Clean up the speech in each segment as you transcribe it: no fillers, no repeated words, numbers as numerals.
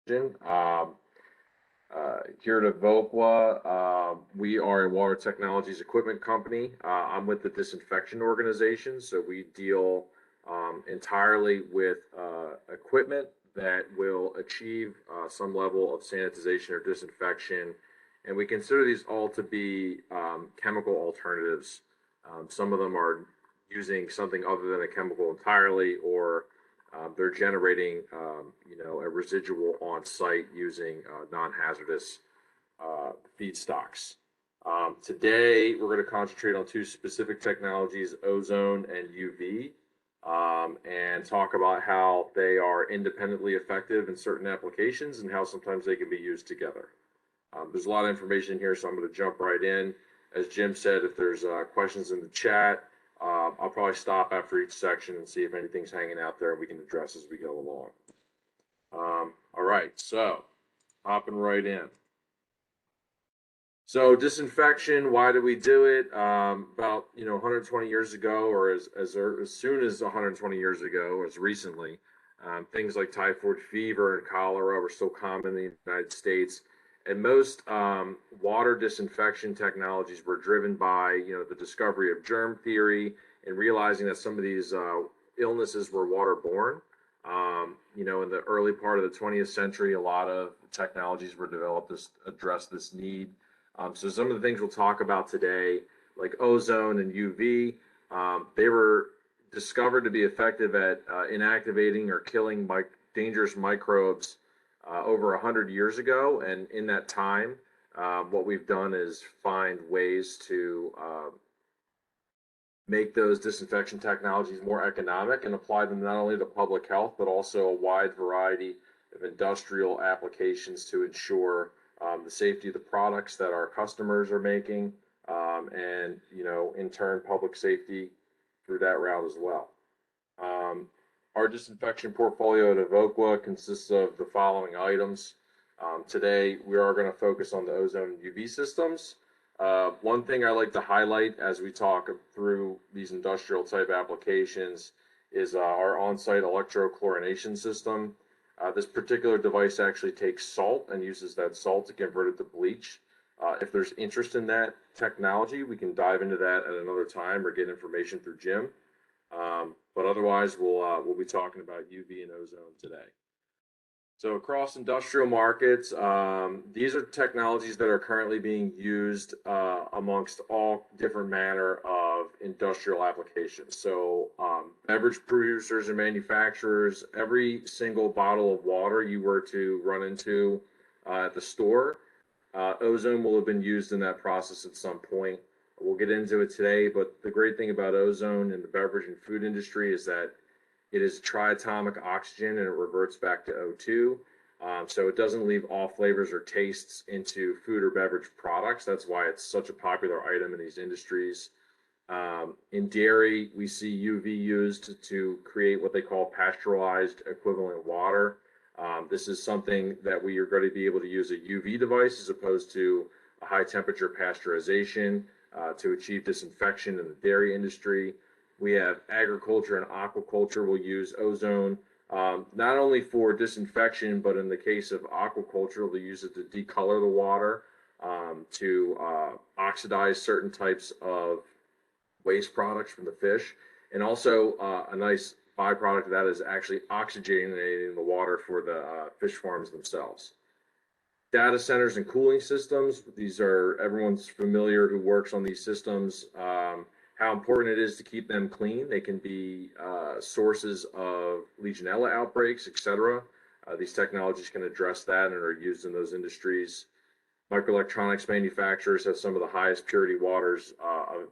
Here at Evoqua, we are a water technologies equipment company. I'm with the Disinfection organization, so we deal entirely with equipment that will achieve some level of sanitization or disinfection, and we consider these all to be chemical alternatives. Some of them are using something other than a chemical entirely, or they're generating, a residual on site using non-hazardous feedstocks. Today, we're going to concentrate on two specific technologies, ozone and UV, and talk about how they are independently effective in certain applications and how sometimes they can be used together. There's a lot of information here, so I'm going to jump right in. As Jim said, if there's questions in the chat, I'll probably stop after each section and see if anything's hanging out there and we can address as we go along. All right, so hopping right in. So disinfection, why do we do it? About 120 years ago, or as soon as 120 years ago, as recently, things like typhoid fever and cholera were still common in the United States. And most water disinfection technologies were driven by, the discovery of germ theory and realizing that some of these illnesses were waterborne. In the early part of the 20th century, a lot of technologies were developed to address this need. So some of the things we'll talk about today, like ozone and UV, they were discovered to be effective at inactivating or killing dangerous microbes over 100 years ago, and in that time, what we've done is find ways to make those disinfection technologies more economic and apply them not only to public health, but also a wide variety of industrial applications to ensure the safety of the products that our customers are making, and in turn, public safety through that route as well. Our disinfection portfolio at Evoqua consists of the following items. Today, we are going to focus on the ozone and UV systems. One thing I like to highlight as we talk through these industrial type applications is our on-site electrochlorination system. This particular device actually takes salt and uses that salt to convert it to bleach. If there's interest in that technology, we can dive into that at another time or get information through Jim. But otherwise, we'll be talking about UV and ozone today. So across industrial markets, these are technologies that are currently being used amongst all different manner of industrial applications. So beverage producers and manufacturers, every single bottle of water you were to run into at the store, ozone will have been used in that process at some point. We'll get into it today, but the great thing about ozone in the beverage and food industry is that it is triatomic oxygen and it reverts back to O2. So it doesn't leave off flavors or tastes into food or beverage products. That's why it's such a popular item in these industries. In dairy, we see UV used to create what they call pasteurized equivalent water. This is something that we are going to be able to use a UV device as opposed to a high temperature pasteurization to achieve disinfection in the dairy industry. We have agriculture and aquaculture will use ozone, not only for disinfection, but in the case of aquaculture, they'll use it to decolor the water, to oxidize certain types of waste products from the fish. And also a nice byproduct of that is actually oxygenating the water for the fish farms themselves. Data centers and cooling systems, these are, everyone's familiar who works on these systems, how important it is to keep them clean. They can be sources of Legionella outbreaks, etc. These technologies can address that and are used in those industries. Microelectronics manufacturers have some of the highest purity waters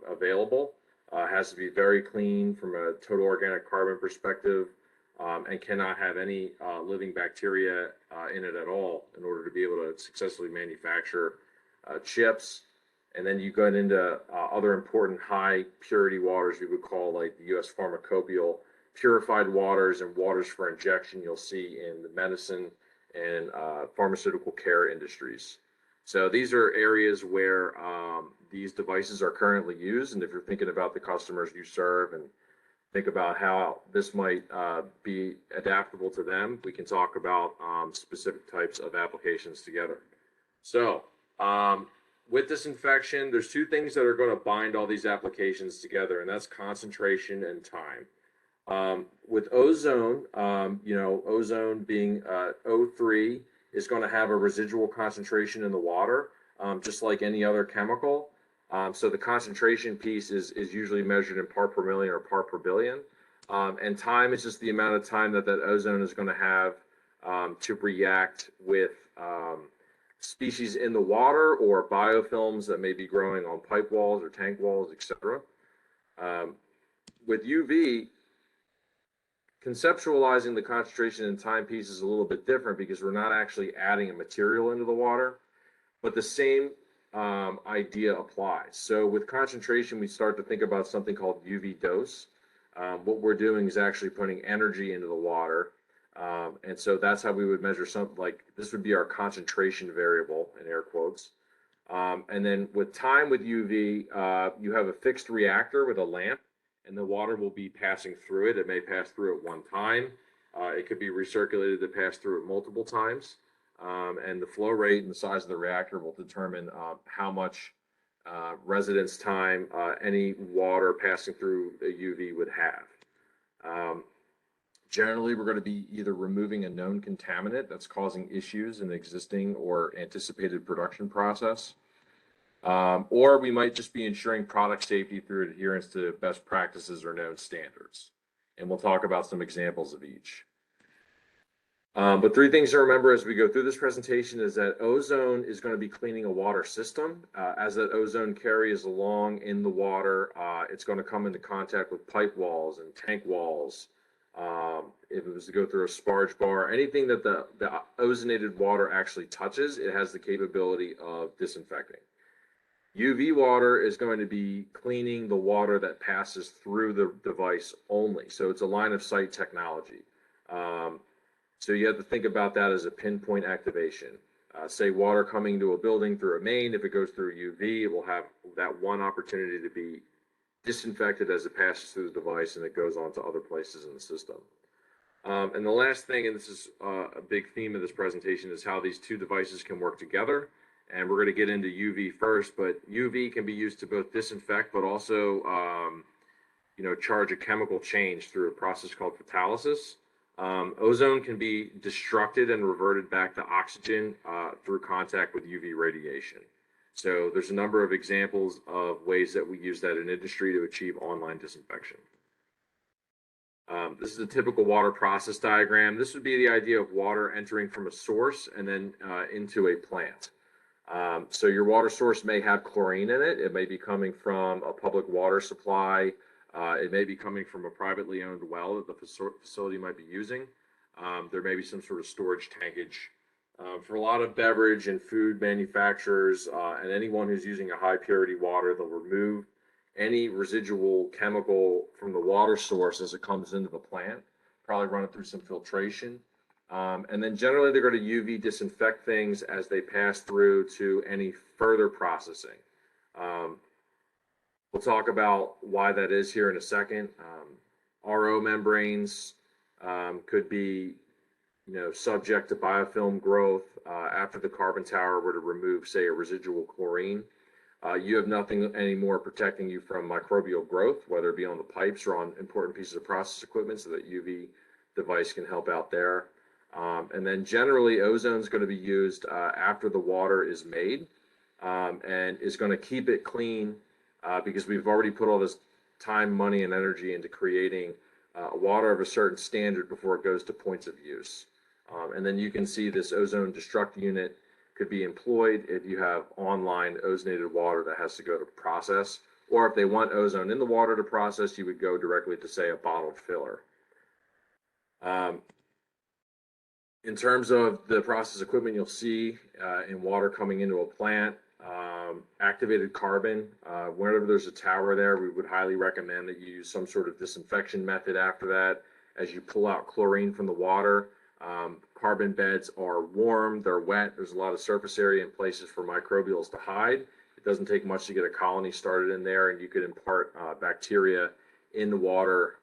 available. Has to be very clean from a total organic carbon perspective, and cannot have any living bacteria in it at all in order to be able to successfully manufacture chips. And then you go into other important high purity waters we would call like the U.S. pharmacopoeal purified waters and waters for injection you'll see in the medicine and pharmaceutical care industries. So these are areas where these devices are currently used. And if you're thinking about the customers you serve and think about how this might be adaptable to them. We can talk about specific types of applications together. So with disinfection, there's two things that are going to bind all these applications together, and that's concentration and time. With ozone, ozone being O3 is going to have a residual concentration in the water, just like any other chemical. So the concentration piece is usually measured in part per million or part per billion. And time is just the amount of time that ozone is going to have to react with species in the water or biofilms that may be growing on pipe walls or tank walls, etc. With UV, conceptualizing the concentration and time piece is a little bit different because we're not actually adding a material into the water, but the same idea applies. So with concentration, we start to think about something called UV dose. What we're doing is actually putting energy into the water. And so that's how we would measure something like this would be our concentration variable in air quotes. And then with time with UV, you have a fixed reactor with a lamp, and the water will be passing through it. It may pass through it one time. It could be recirculated to pass through it multiple times. And the flow rate and the size of the reactor will determine how much residence time any water passing through a UV would have. Generally, we're going to be either removing a known contaminant that's causing issues in the existing or anticipated production process, or we might just be ensuring product safety through adherence to best practices or known standards. And we'll talk about some examples of each. But three things to remember as we go through this presentation is that ozone is going to be cleaning a water system. As that ozone carries along in the water, it's going to come into contact with pipe walls and tank walls. If it was to go through a sparge bar, anything that the ozonated water actually touches, it has the capability of disinfecting. UV water is going to be cleaning the water that passes through the device only. So it's a line of sight technology. So you have to think about that as a pinpoint activation. Say water coming to a building through a main, if it goes through UV, it will have that one opportunity to be disinfected as it passes through the device and it goes on to other places in the system. And the last thing, and this is a big theme of this presentation, is how these two devices can work together. And we're going to get into UV first, but UV can be used to both disinfect, but also, charge a chemical change through a process called catalysis. Ozone can be destructed and reverted back to oxygen through contact with UV radiation. So there's a number of examples of ways that we use that in industry to achieve online disinfection. This is a typical water process diagram. This would be the idea of water entering from a source and then into a plant. So your water source may have chlorine in it. It may be coming from a public water supply. It may be coming from a privately owned well that the facility might be using. There may be some sort of storage tankage. For a lot of beverage and food manufacturers and anyone who's using a high purity water, they'll remove any residual chemical from the water source as it comes into the plant, probably run it through some filtration. And then generally they're going to UV disinfect things as they pass through to any further processing. We'll talk about why that is here in a second. RO membranes could be subject to biofilm growth after the carbon tower were to remove, say, a residual chlorine. You have nothing anymore protecting you from microbial growth, whether it be on the pipes or on important pieces of process equipment, so that UV device can help out there. And then generally, ozone is going to be used after the water is made and is going to keep it clean because we've already put all this time, money, and energy into creating water of a certain standard before it goes to points of use. And then you can see this ozone destruct unit could be employed if you have online ozonated water that has to go to process, or if they want ozone in the water to process, you would go directly to, say, a bottled filler. In terms of the process equipment you'll see in water coming into a plant, activated carbon, whenever there's a tower there, we would highly recommend that you use some sort of disinfection method after that. As you pull out chlorine from the water, carbon beds are warm, they're wet, there's a lot of surface area and places for microbials to hide. It doesn't take much to get a colony started in there, and you could impart bacteria in the water,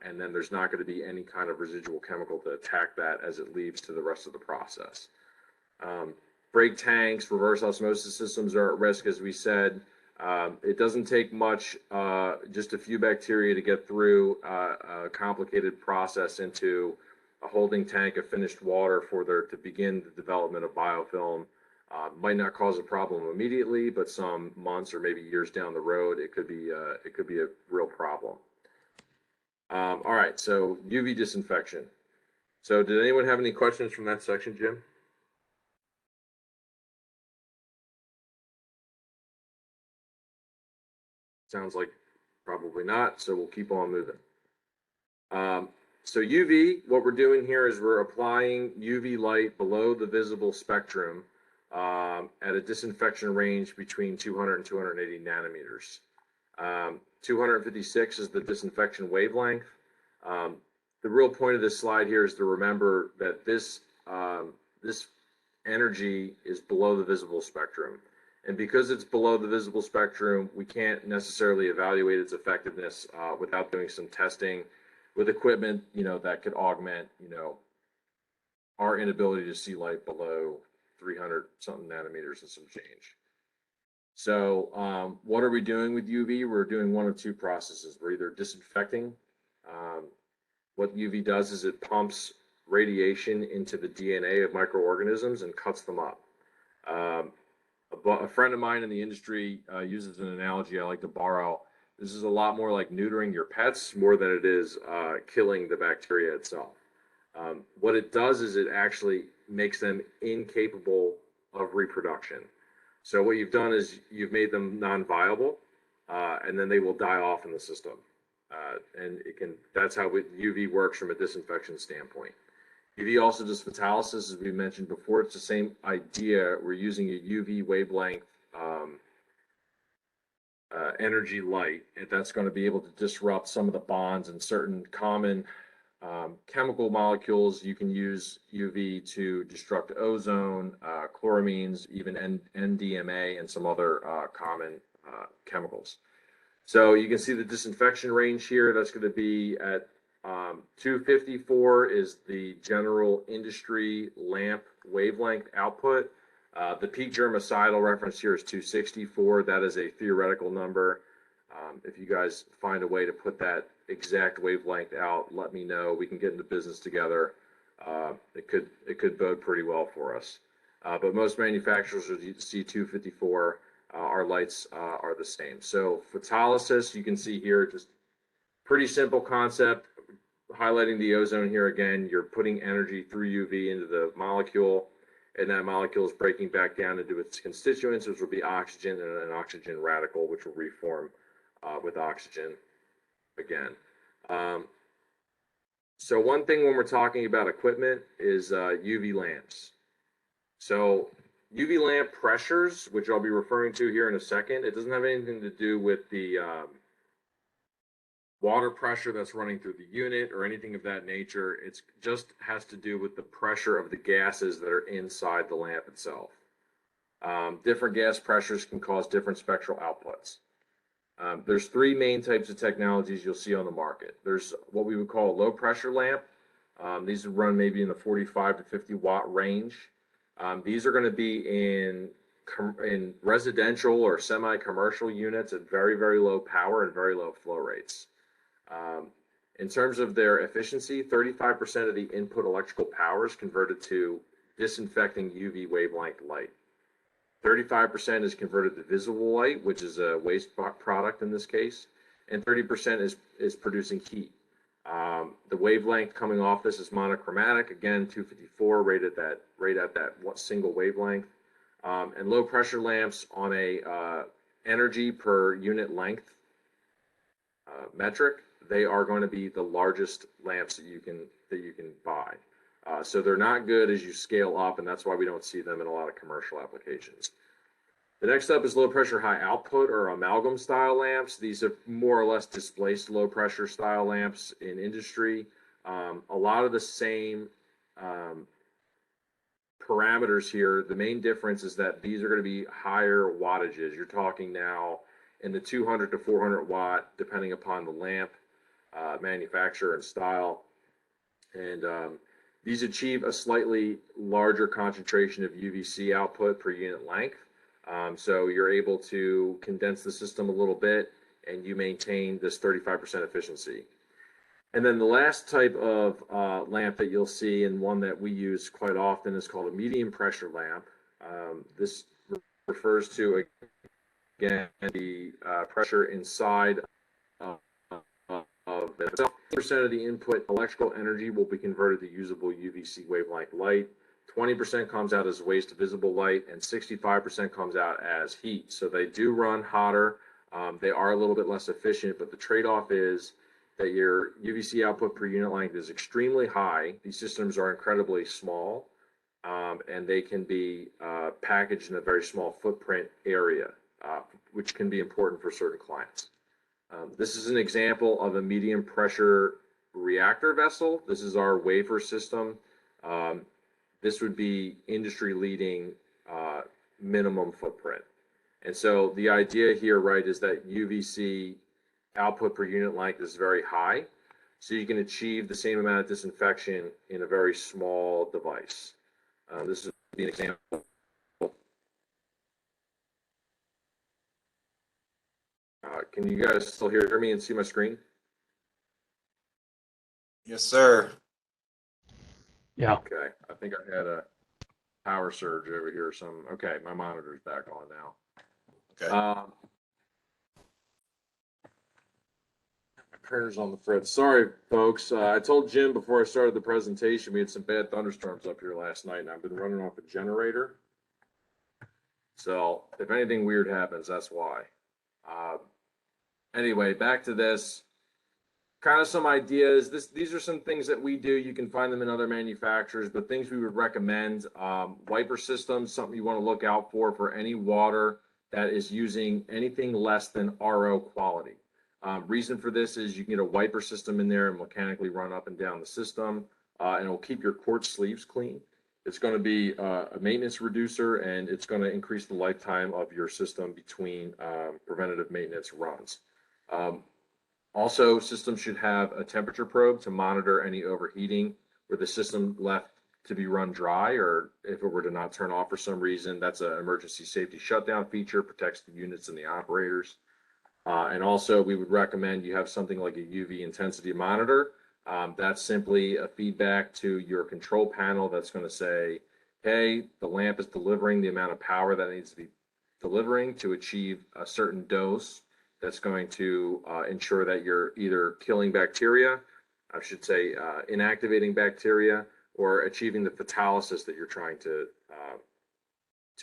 and then there's not going to be any kind of residual chemical to attack that as it leaves to the rest of the process. Brake tanks, reverse osmosis systems are at risk, as we said. It doesn't take much, just a few bacteria to get through a complicated process into a holding tank of finished water for there to begin the development of biofilm. Might not cause a problem immediately, but some months or maybe years down the road, it could be a real problem. All right, so UV disinfection. So did anyone have any questions from that section, Jim? Sounds like probably not, so we'll keep on moving. So UV, what we're doing here is we're applying UV light below the visible spectrum at a disinfection range between 200 and 280 nanometers. 256 is the disinfection wavelength. The real point of this slide here is to remember that this energy is below the visible spectrum. And because it's below the visible spectrum, we can't necessarily evaluate its effectiveness without doing some testing with equipment, that could augment, our inability to see light below 300 something nanometers and some change. So what are we doing with UV? We're doing one of two processes. We're either disinfecting. What UV does is it pumps radiation into the DNA of microorganisms and cuts them up. A friend of mine in the industry uses an analogy I like to borrow. This is a lot more like neutering your pets more than it is killing the bacteria itself. What it does is it actually makes them incapable of reproduction. So what you've done is you've made them non-viable, and then they will die off in the system. And that's how UV works from a disinfection standpoint. UV also does photolysis, as we mentioned before. It's the same idea. We're using a UV wavelength energy light, and that's going to be able to disrupt some of the bonds in certain common chemical molecules. You can use UV to destruct ozone, chloramines, even NDMA, and some other common chemicals. So you can see the disinfection range here. That's going to be at 254 is the general industry lamp wavelength output. The peak germicidal reference here is 264. That is a theoretical number. If you guys find a way to put that exact wavelength out, let me know. We can get into business together. It could bode pretty well for us. But most manufacturers will see 254. Our lights are the same. So photolysis, you can see here, just pretty simple concept. Highlighting the ozone here again, you're putting energy through UV into the molecule, and that molecule is breaking back down into its constituents, which will be oxygen and an oxygen radical, which will reform with oxygen again. So one thing when we're talking about equipment is UV lamps. So UV lamp pressures, which I'll be referring to here in a second, it doesn't have anything to do with the water pressure that's running through the unit or anything of that nature. It just has to do with the pressure of the gases that are inside the lamp itself. Different gas pressures can cause different spectral outputs. There's three main types of technologies you'll see on the market. There's what we would call a low pressure lamp. These would run maybe in the 45 to 50 watt range. These are going to be in residential or semi-commercial units at very, very low power and very low flow rates. In terms of their efficiency, 35% of the input electrical power is converted to disinfecting UV wavelength light. 35% is converted to visible light, which is a waste product in this case, and 30% is producing heat. The wavelength coming off this is monochromatic, again 254, right at that one single wavelength. And low pressure lamps on a energy per unit length metric, they are going to be the largest lamps that you can buy. So they're not good as you scale up, and that's why we don't see them in a lot of commercial applications. The next up is low pressure high output or amalgam style lamps. These are more or less displaced low pressure style lamps in industry. A lot of the same parameters here. The main difference is that these are going to be higher wattages. You're talking now in the 200 to 400 watt, depending upon the lamp. manufacturer and style. And these achieve a slightly larger concentration of UVC output per unit length. So you're able to condense the system a little bit and you maintain this 35% efficiency. And then the last type of lamp that you'll see, and one that we use quite often, is called a medium pressure lamp. This refers to, again, the pressure inside of the 50% of the input electrical energy will be converted to usable UVC wavelength light. 20% comes out as waste visible light, and 65% comes out as heat. So they do run hotter. They are a little bit less efficient, but the trade-off is that your UVC output per unit length is extremely high. These systems are incredibly small, and they can be packaged in a very small footprint area, which can be important for certain clients. This is an example of a medium pressure reactor vessel. This is our wafer system. This would be industry leading minimum footprint. And so the idea here, right, is that UVC output per unit length is very high. So you can achieve the same amount of disinfection in a very small device. This is an example. Can you guys still hear me and see my screen? Yes, sir. Yeah. Okay. I think I had a power surge over here. Okay, my monitor's back on now. Okay. My printer's on the fritz. Sorry, folks. I told Jim before I started the presentation we had some bad thunderstorms up here last night, and I've been running off a generator. So if anything weird happens, that's why. Anyway, back to this. Kind of some ideas. These are some things that we do. You can find them in other manufacturers, but things we would recommend. Wiper systems, something you want to look out for any water that is using anything less than RO quality. Reason for this is you can get a wiper system in there and mechanically run up and down the system, and it'll keep your quartz sleeves clean. It's going to be a maintenance reducer, and it's going to increase the lifetime of your system between preventative maintenance runs. Also, systems should have a temperature probe to monitor any overheating where the system left to be run dry, or if it were to not turn off for some reason. That's an emergency safety shutdown feature, protects the units and the operators. And also, we would recommend you have something like a UV intensity monitor. That's simply a feedback to your control panel that's going to say, hey, the lamp is delivering the amount of power that it needs to be delivering to achieve a certain dose that's going to ensure that you're either killing bacteria, I should say inactivating bacteria, or achieving the photolysis that you're trying to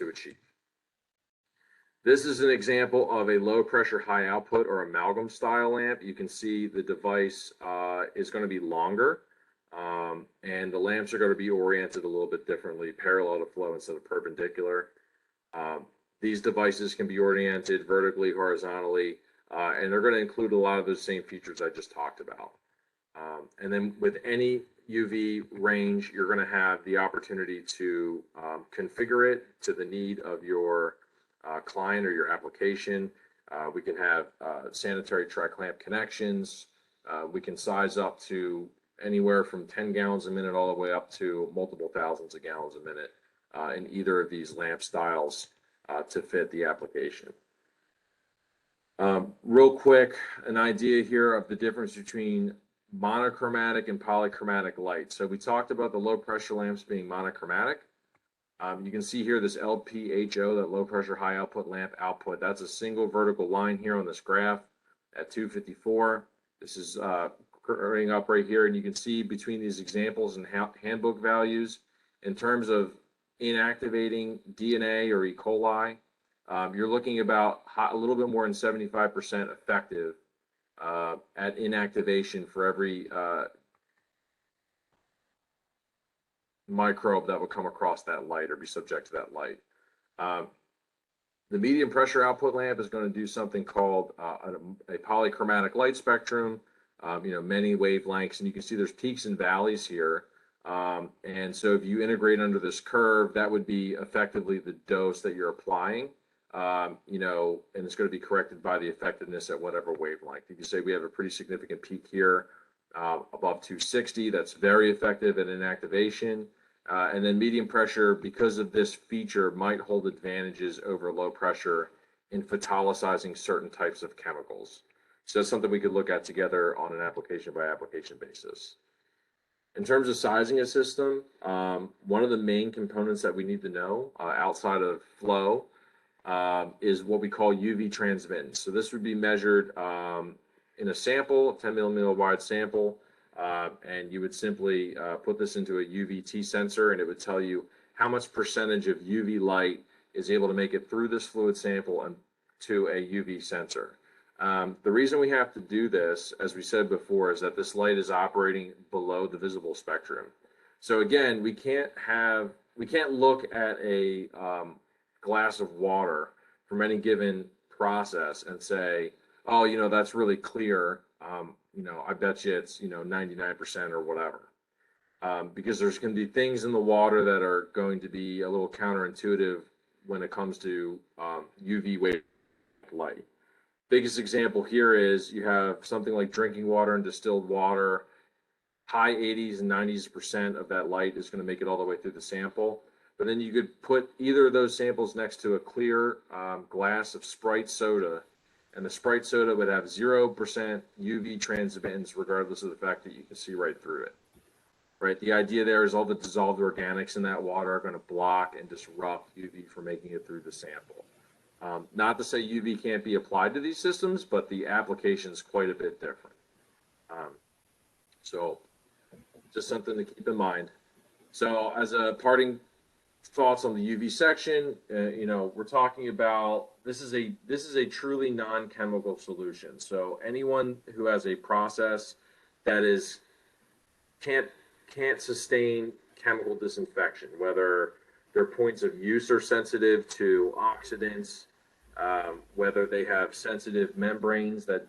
achieve. This is an example of a low pressure, high output or amalgam style lamp. You can see the device is going to be longer, and the lamps are going to be oriented a little bit differently, parallel to flow instead of perpendicular. These devices can be oriented vertically, horizontally, and they're going to include a lot of those same features I just talked about. And then with any UV range, you're going to have the opportunity to configure it to the need of your client or your application. We can have sanitary tri-clamp connections. We can size up to anywhere from 10 gallons a minute all the way up to multiple thousands of gallons a minute in either of these lamp styles to fit the application. Real quick, an idea here of the difference between monochromatic and polychromatic light. So we talked about the low pressure lamps being monochromatic. You can see here this LPHO, that low pressure high output lamp output. That's a single vertical line here on this graph at 254. This is curving up right here, and you can see between these examples and handbook values in terms of inactivating DNA or E. coli, you're looking about a little bit more than 75% effective at inactivation for every microbe that would come across that light or be subject to that light. The medium pressure output lamp is going to do something called a polychromatic light spectrum, many wavelengths, and you can see there's peaks and valleys here. And so if you integrate under this curve, that would be effectively the dose that you're applying you know, and it's going to be corrected by the effectiveness at whatever wavelength. You can say we have a pretty significant peak here above 260. That's very effective at inactivation. And then medium pressure, because of this feature, might hold advantages over low pressure in photolyzing certain types of chemicals. So that's something we could look at together on an application by application basis. In terms of sizing a system, one of the main components that we need to know outside of flow is what we call UV transmittance. So this would be measured in a sample, a 10 millimeter wide sample, and you would simply put this into a UVT sensor, and it would tell you how much percentage of UV light is able to make it through this fluid sample and to a UV sensor. The reason we have to do this, as we said before, is that this light is operating below the visible spectrum. So again, we can't look at a glass of water from any given process and say, oh, you know, that's really clear. You know, I bet you it's, you know, 99% or whatever. Because there's going to be things in the water that are going to be a little counterintuitive when it comes to UV wave light. Biggest example here is you have something like drinking water and distilled water. High 80s and 90% of that light is going to make it all the way through the sample. But then you could put either of those samples next to a clear glass of Sprite soda, and the Sprite soda would have 0% UV transmittance, regardless of the fact that you can see right through it. Right? The idea there is all the dissolved organics in that water are going to block and disrupt UV from making it through the sample. Not to say UV can't be applied to these systems, but the application is quite a bit different. So just something to keep in mind. So as a parting thoughts on the UV section, you know, we're talking about this is a truly non-chemical solution. So anyone who has a process that is can't sustain chemical disinfection, whether their points of use are sensitive to oxidants, whether they have sensitive membranes that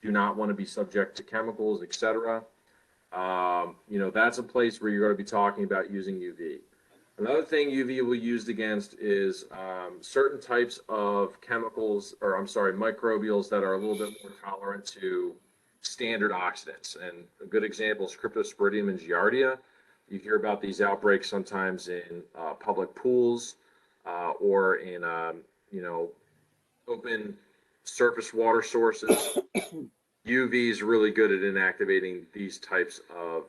do not want to be subject to chemicals, etc. You know, that's a place where you're going to be talking about using UV. Another thing UV will be used against is certain types of chemicals, or I'm sorry, microbials that are a little bit more tolerant to standard oxidants. And a good example is Cryptosporidium and Giardia. You hear about these outbreaks sometimes in public pools or in, you know, open surface water sources. UV is really good at inactivating these types of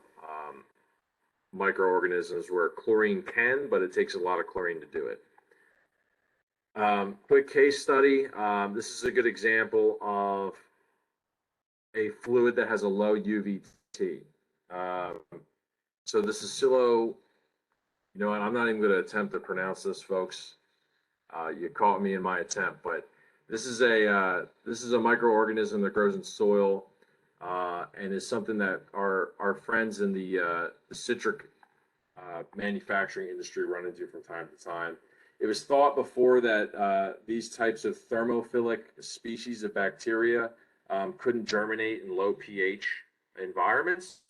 microorganisms where chlorine can, but it takes a lot of chlorine to do it. Quick case study. This is a good example of a fluid that has a low UVT. So this is Silo, you know, and I'm not even going to attempt to pronounce this, folks. You caught me in my attempt, but this is a microorganism that grows in soil and is something that our friends in the citric manufacturing industry run into from time to time. It was thought before that these types of thermophilic species of bacteria couldn't germinate in low pH environments.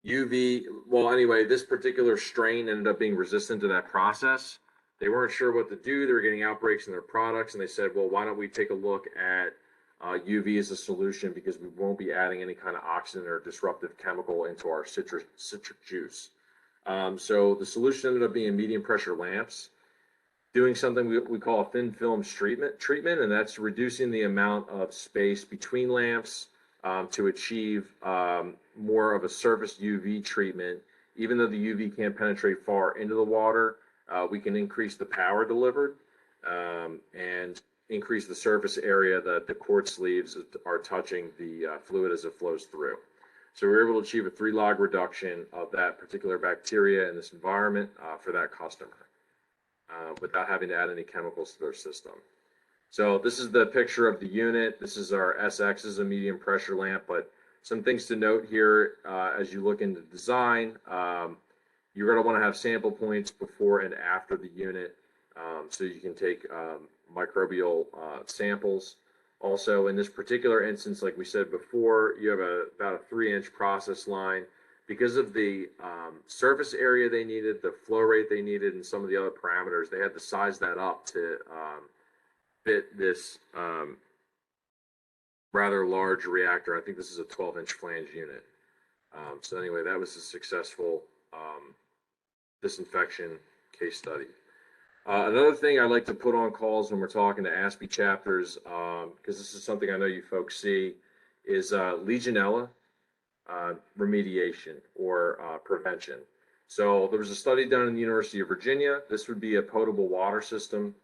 UV, well, anyway, this particular strain ended up being resistant to that process. They weren't sure what to do. They were getting outbreaks in their products, and they said, well, why don't we take a look at UV as a solution, because we won't be adding any kind of oxidant or disruptive chemical into our citric juice. So the solution ended up being medium pressure lamps, doing something we call a thin film treatment, and that's reducing the amount of space between lamps to achieve more of a surface UV treatment. Even though the UV can't penetrate far into the water, we can increase the power delivered and increase the surface area that the cord sleeves are touching the fluid as it flows through. So we're able to achieve a 3-log reduction of that particular bacteria in this environment for that customer without having to add any chemicals to their system. So this is the picture of the unit. This is our SX, is a medium pressure lamp, but some things to note here as you look into design. You're going to want to have sample points before and after the unit so you can take microbial samples. Also, in this particular instance, like we said before, you have about a 3-inch process line. because of the surface area they needed, the flow rate they needed, and some of the other parameters, they had to size that up to fit this rather large reactor. I think this is a 12-inch flange unit. So anyway, that was a successful disinfection case study. Another thing I like to put on calls when we're talking to ASPE chapters, because this is something I know you folks see, is Legionella remediation or prevention. So there was a study done in the University of Virginia. This would be a potable water system.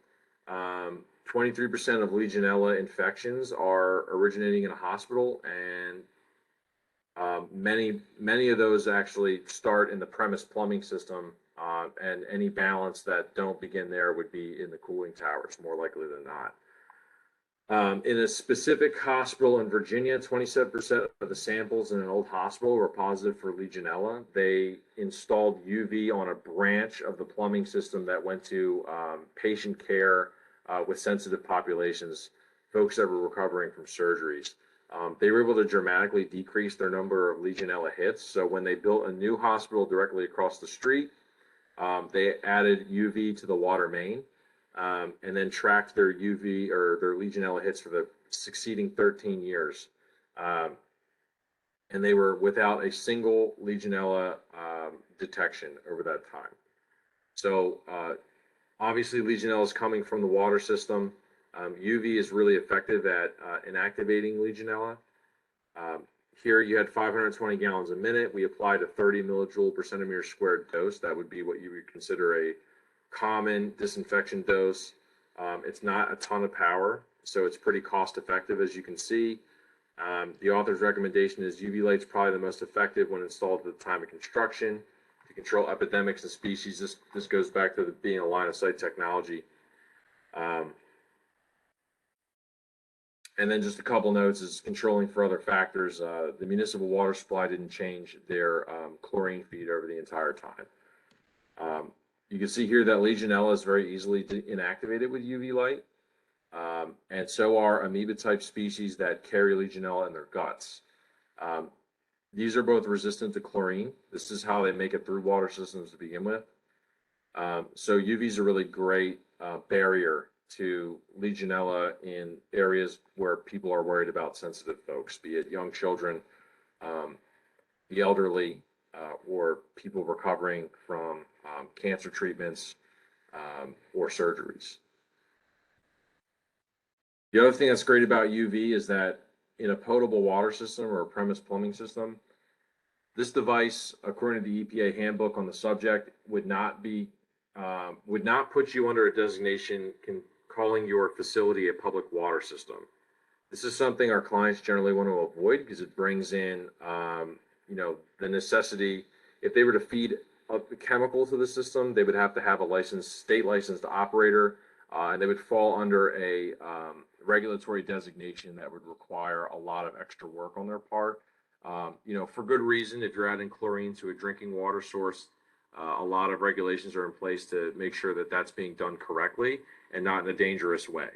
23% of Legionella infections are originating in a hospital, and many of those actually start in the premise plumbing system, and any balance that don't begin there would be in the cooling towers, more likely than not. In a specific hospital in Virginia, 27% of the samples in an old hospital were positive for Legionella. They installed UV on a branch of the plumbing system that went to patient care with sensitive populations, folks that were recovering from surgeries. They were able to dramatically decrease their number of Legionella hits. So when they built a new hospital directly across the street, they added UV to the water main, and then tracked their UV or their Legionella hits for the succeeding 13 years. And they were without a single Legionella detection over that time. So obviously Legionella is coming from the water system. UV is really effective at inactivating Legionella. Here you had 520 gallons a minute. We applied a 30 millijoule per centimeter squared dose. That would be what you would consider a common disinfection dose. It's not a ton of power, so it's pretty cost effective, as you can see. The author's recommendation is UV light's probably the most effective when installed at the time of construction to control epidemics and species. This goes back to being a line of sight technology. And then just a couple notes is controlling for other factors. The municipal water supply didn't change their chlorine feed over the entire time. You can see here that Legionella is very easily inactivated with UV light. And so are amoeba type species that carry Legionella in their guts. These are both resistant to chlorine. This is how they make it through water systems to begin with. So UV is a really great barrier to Legionella in areas where people are worried about sensitive folks, be it young children, the elderly, or people recovering from cancer treatments or surgeries. The other thing that's great about UV is that in a potable water system or a premise plumbing system, this device, according to the EPA handbook on the subject, would not put you under a designation calling your facility a public water system. This is something our clients generally want to avoid because it brings in, the necessity. If they were to feed a chemical to the system, they would have to have a state licensed operator, and they would fall under a regulatory designation that would require a lot of extra work on their part. For good reason. If you're adding chlorine to a drinking water source, a lot of regulations are in place to make sure that that's being done correctly and not in a dangerous way.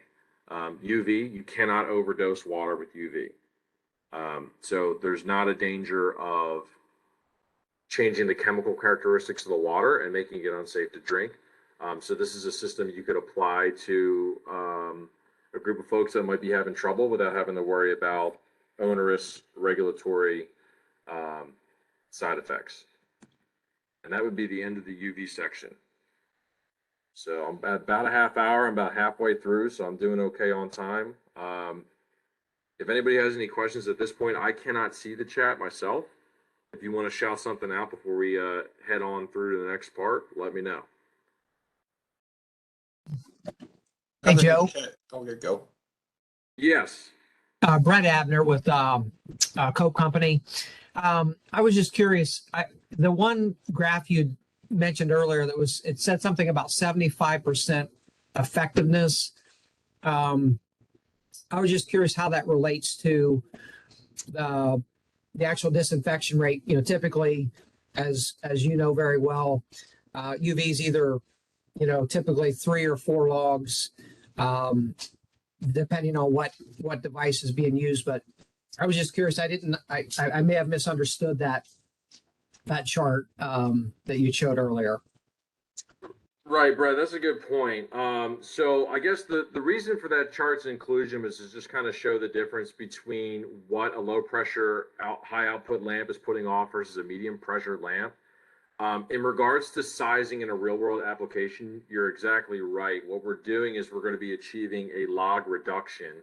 UV, you cannot overdose water with UV. So there's not a danger of changing the chemical characteristics of the water and making it unsafe to drink. So this is a system you could apply to a group of folks that might be having trouble without having to worry about onerous regulatory side effects. And that would be the end of the UV section. So I'm at about a half hour. I'm about halfway through, so I'm doing okay on time. If anybody has any questions at this point, I cannot see the chat myself. If you want to shout something out before we head on through to the next part, let me know. Hey, Joe. Okay, go. Yes. Brett Abner with Coke Company. I was just curious. The one graph you mentioned earlier it said something about 75% effectiveness. I was just curious how that relates to the actual disinfection rate. Typically, as you know very well, UV is either typically 3 or 4 logs, depending on what device is being used. But I was just curious. I may have misunderstood that that chart that you showed earlier. Right, Brett, that's a good point. So I guess the reason for that chart's inclusion is to just kind of show the difference between what a low pressure high output lamp is putting off versus a medium pressure lamp. In regards to sizing in a real world application, you're exactly right. What we're doing is we're going to be achieving a log reduction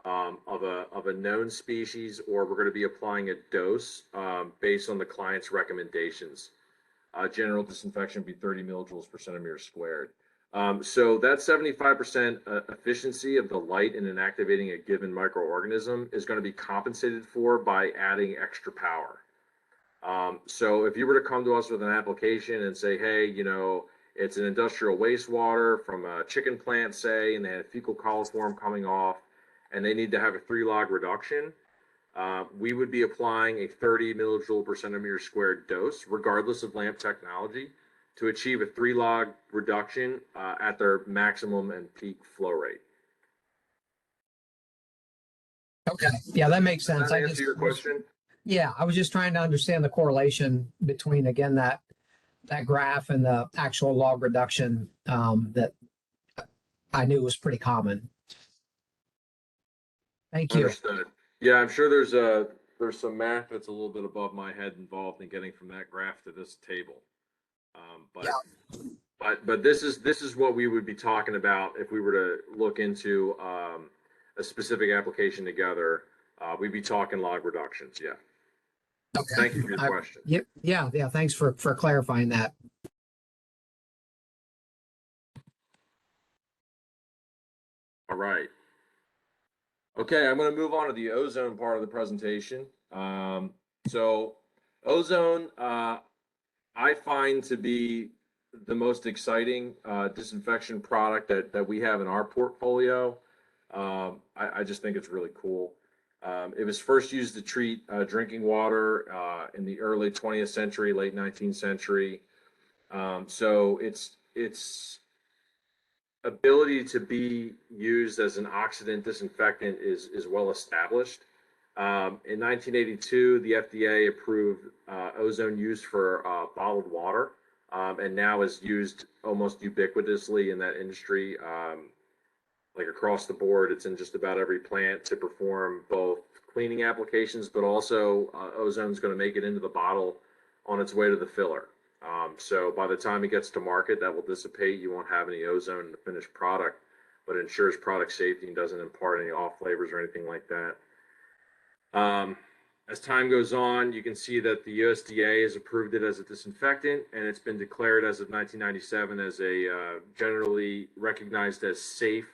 of a known species, or we're going to be applying a dose based on the client's recommendations. General disinfection would be 30 millijoules per centimeter squared. So that 75% efficiency of the light in inactivating a given microorganism is going to be compensated for by adding extra power. So if you were to come to us with an application and say, hey, you know, it's an industrial wastewater from a chicken plant, say, and they had fecal coliform coming off, and they need to have a 3-log reduction, we would be applying a 30 millijoule per centimeter squared dose, regardless of lamp technology, to achieve a 3-log reduction at their maximum and peak flow rate. Okay, yeah, that makes sense. Does that answer your question? Yeah, I was just trying to understand the correlation between, again, that graph and the actual log reduction that I knew was pretty common. Thank you. Understood. Yeah, I'm sure there's some math that's a little bit above my head involved in getting from that graph to this table. But this is what we would be talking about if we were to look into a specific application together. We'd be talking log reductions. Yeah. Okay. Thank you for your question. Yep. Yeah. Thanks for clarifying that. All right. Okay, I'm going to move on to the ozone part of the presentation. So ozone, I find to be the most exciting disinfection product that we have in our portfolio. I just think it's really cool. It was first used to treat drinking water in the early 20th century, late 19th century. So its ability to be used as an oxidant disinfectant is well established. In 1982, the FDA approved ozone use for bottled water, and now is used almost ubiquitously in that industry. Like across the board, it's in just about every plant to perform both cleaning applications, but also ozone is going to make it into the bottle on its way to the filler. So by the time it gets to market, that will dissipate. You won't have any ozone in the finished product, but it ensures product safety and doesn't impart any off flavors or anything like that. As time goes on, you can see that the USDA has approved it as a disinfectant, and it's been declared as of 1997 as a generally recognized as safe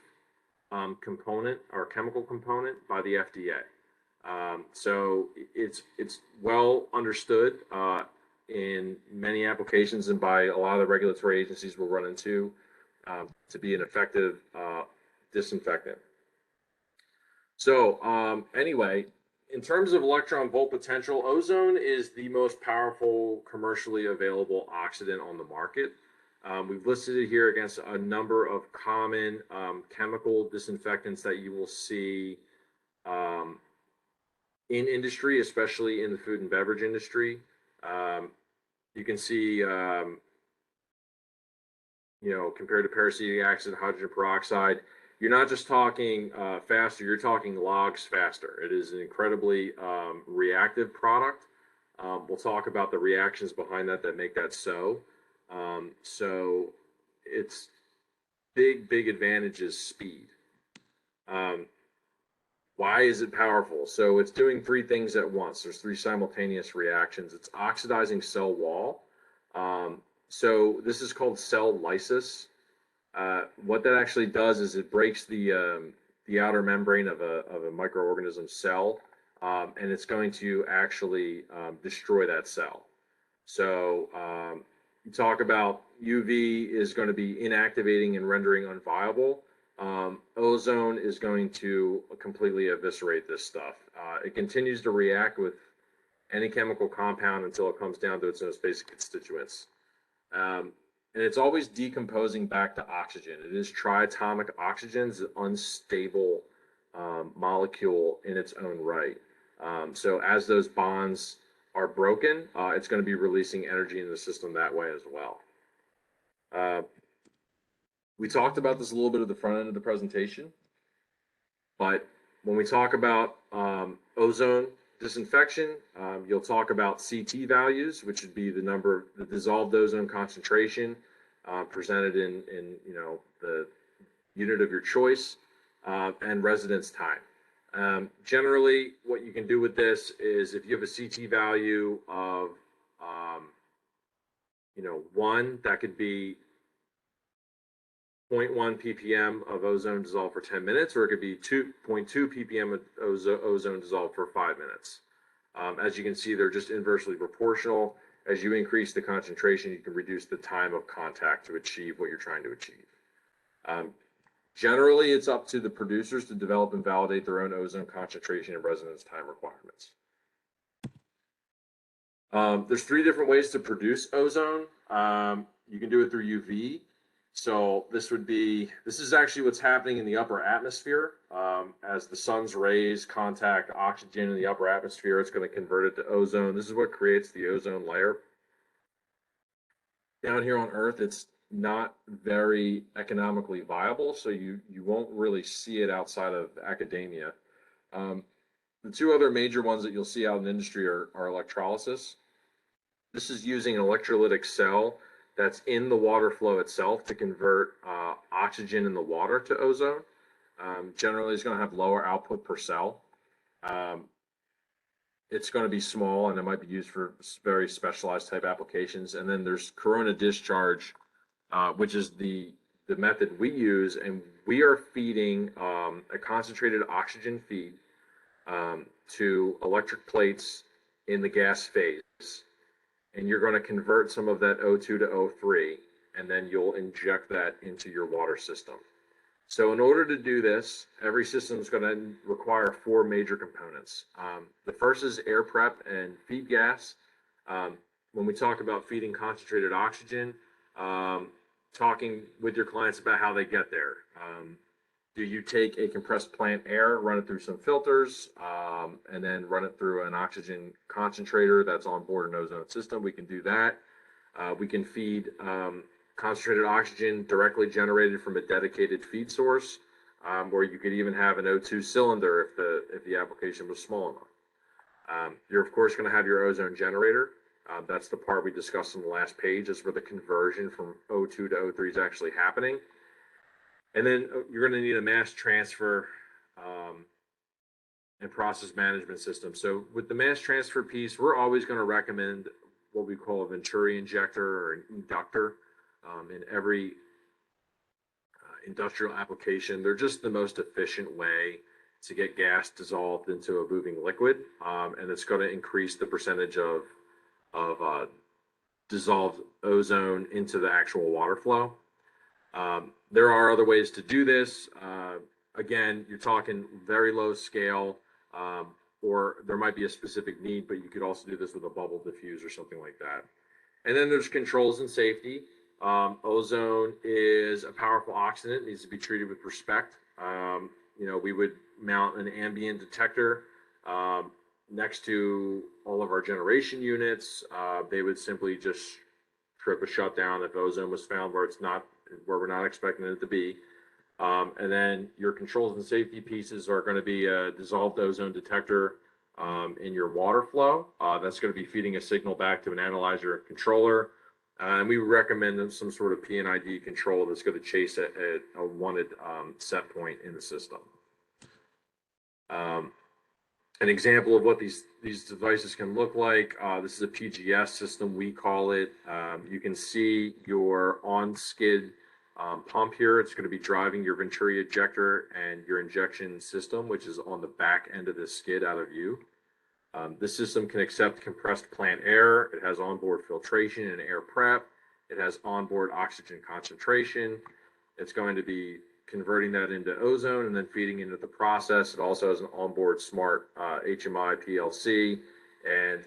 component or chemical component by the FDA. So it's well understood in many applications and by a lot of the regulatory agencies we'll run into to be an effective disinfectant. So anyway, in terms of electron volt potential, ozone is the most powerful commercially available oxidant on the market. We've listed it here against a number of common chemical disinfectants that you will see in industry, especially in the food and beverage industry. You can see, compared to peracetic acid, hydrogen peroxide, you're not just talking faster, you're talking logs faster. It is an incredibly reactive product. We'll talk about the reactions behind that make that so. So its big advantage is speed. Why is it powerful? So it's doing 3 things at once. There's 3 simultaneous reactions. It's oxidizing cell wall. So this is called cell lysis. What that actually does is it breaks the outer membrane of a microorganism cell, and it's going to actually destroy that cell. So you talk about UV is going to be inactivating and rendering unviable. Ozone is going to completely eviscerate this stuff. It continues to react with any chemical compound until it comes down to its most basic constituents. And it's always decomposing back to oxygen. It is triatomic oxygen, it's an unstable molecule in its own right. So as those bonds are broken, it's going to be releasing energy in the system that way as well. We talked about this a little bit at the front end of the presentation, but when we talk about ozone disinfection, you'll talk about CT values, which would be the number of the dissolved ozone concentration presented in the unit of your choice, and residence time. Generally, what you can do with this is if you have a CT value of 1, that could be 0.1 ppm of ozone dissolved for 10 minutes, or it could be 2.2 ppm of ozone dissolved for 5 minutes. As you can see, they're just inversely proportional. As you increase the concentration, you can reduce the time of contact to achieve what you're trying to achieve. Generally, it's up to the producers to develop and validate their own ozone concentration and residence time requirements. There's 3 different ways to produce ozone. You can do it through UV. So this is actually what's happening in the upper atmosphere. As the sun's rays contact oxygen in the upper atmosphere, it's going to convert it to ozone. This is what creates the ozone layer. Down here on Earth, it's not very economically viable, so you won't really see it outside of academia. The 2 other major ones that you'll see out in the industry are electrolysis. This is using an electrolytic cell that's in the water flow itself to convert oxygen in the water to ozone. Generally, it's going to have lower output per cell. It's going to be small, and it might be used for very specialized type applications. And then there's corona discharge, which is the method we use, and we are feeding a concentrated oxygen feed to electric plates in the gas phase. And you're going to convert some of that O2 to O3, and then you'll inject that into your water system. So in order to do this, every system is going to require 4 major components. The first is air prep and feed gas. When we talk about feeding concentrated oxygen, talking with your clients about how they get there. Do you take a compressed plant air, run it through some filters, and then run it through an oxygen concentrator that's on board an ozone system? We can do that. We can feed concentrated oxygen directly generated from a dedicated feed source, or you could even have an O2 cylinder if the application was small enough. You're of course going to have your ozone generator. That's the part we discussed on the last page. Is where the conversion from O2 to O3 is actually happening. And then you're going to need a mass transfer and process management system. So with the mass transfer piece, we're always going to recommend what we call a Venturi injector or an inductor in every industrial application. They're just the most efficient way to get gas dissolved into a moving liquid, and it's going to increase the percentage of dissolved ozone into the actual water flow. There are other ways to do this. Again, you're talking very low scale, or there might be a specific need, but you could also do this with a bubble diffuse or something like that. And then there's controls and safety. Ozone is a powerful oxidant, it needs to be treated with respect. We would mount an ambient detector next to all of our generation units. They would simply just trip a shutdown if ozone was found where we're not expecting it to be. And then your controls and safety pieces are going to be a dissolved ozone detector in your water flow. That's going to be feeding a signal back to an analyzer and controller. And we recommend some sort of PNID control that's going to chase a wanted set point in the system. An example of what these devices can look like, this is a PGS system, we call it. You can see your on-skid pump here. It's going to be driving your Venturi ejector and your injection system, which is on the back end of this skid out of view. This system can accept compressed plant air. It has onboard filtration and air prep. It has onboard oxygen concentration. It's going to be converting that into ozone and then feeding into the process. It also has an onboard smart HMI PLC and